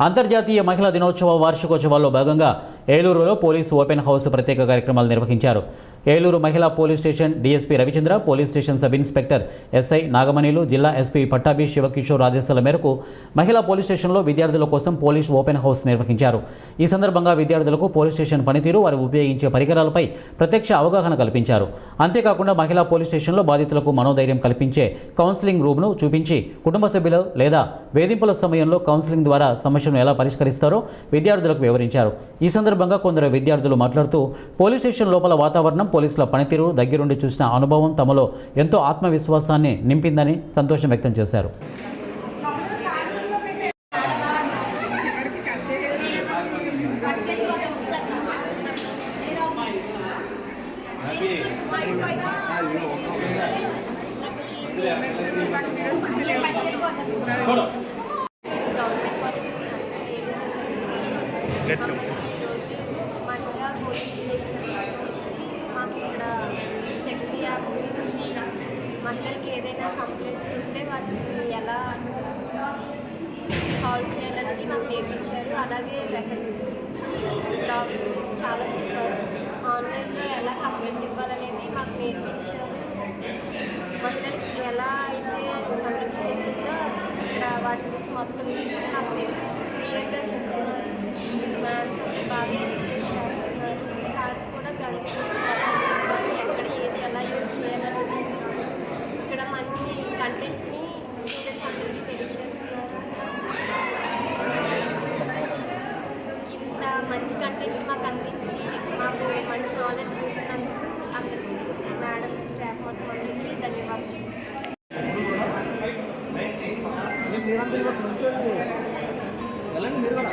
అంతర్జాతీయ మహిళా దినోత్సవ వార్షికోత్సవాల్లో భాగంగా ఏలూరులో పోలీసు ఓపెన్ హౌస్ ప్రత్యేక కార్యక్రమాలు నిర్వహించారు. ఏలూరు మహిళా police station DSP Ravichandra, police station sub inspector SI నాగమణిలు, జిల్లా ఎస్పీ పట్టాభి శివకిషోర్ ఆదేశాల మేరకు మహిళా పోలీస్ స్టేషన్లో విద్యార్థుల కోసం పోలీస్ ఓపెన్ హౌస్ నిర్వహించారు. ఈ సందర్భంగా విద్యార్థులకు పోలీస్ స్టేషన్ పనితీరు, వారు ఉపయోగించే పరికరాలపై ప్రత్యక్ష అవగాహన కల్పించారు. అంతేకాకుండా మహిళా పోలీస్ స్టేషన్లో బాధితులకు మనోధైర్యం కల్పించే కౌన్సిలింగ్ రూమ్ను చూపించి కుటుంబ సభ్యులు లేదా వేధింపుల సమయంలో కౌన్సిలింగ్ ద్వారా సమస్యను ఎలా పరిష్కరిస్తారో విద్యార్థులకు వివరించారు. ఈ సందర్భంగా కొందరు విద్యార్థులు మాట్లాడుతూ పోలీస్ స్టేషన్ లోపల వాతావరణం, పోలీసుల పనితీరు దగ్గరుండి చూసిన అనుభవం తమలో ఎంతో ఆత్మవిశ్వాసాన్ని నింపిందని సంతోషం వ్యక్తం చేశారు. ఈరోజు మహిళా పోలీస్ స్టేషన్ తీసుకొచ్చి మాకు ఇక్కడ శక్తి యాప్ గురించి, మహిళలకి ఏదైనా కంప్లైంట్స్ ఉంటే వాటిని ఎలా సాల్వ్ చేయాలనేది మాకు నేర్పించారు. అలాగే వెపన్స్ గురించి, డాగ్స్ గురించి చాలా చెప్పారు. ఆన్లైన్లో ఎలా కంప్లైంట్ ఇవ్వాలనేది మాకు నేర్పించారు. మహిళలకి ఎలా అయితే సంరక్షణ ఉంటుందో ఇక్కడ వాటి గురించి మొత్తం గురించి మాకు క్లియర్గా చెప్తున్నారు. మ్యాథ్స్ అంటే బాగా ఎక్స్ప్లెయిన్ చేస్తున్నారు. సార్స్ కూడా గన్స్ గురించి మొత్తం చెప్పారు, ఎక్కడ ఏది ఎలా యూజ్ చేయాలనేది. ఇక్కడ మంచి కంటెంట్ని స్టూడెంట్స్ అందరికీ తెలియజేస్తున్నారు. ఇంత మంచి కంటెంట్ మాకు అందించి మాకు మంచి నాలెడ్జ్ ఇస్తున్నందుకు అందరికీ, మేడం, స్టాఫ్ మొత్తం అందరికీ ధన్యవాదాలు. మీరందరూ కూర్చోండి, వెళ్ళండి మీరు కూడా.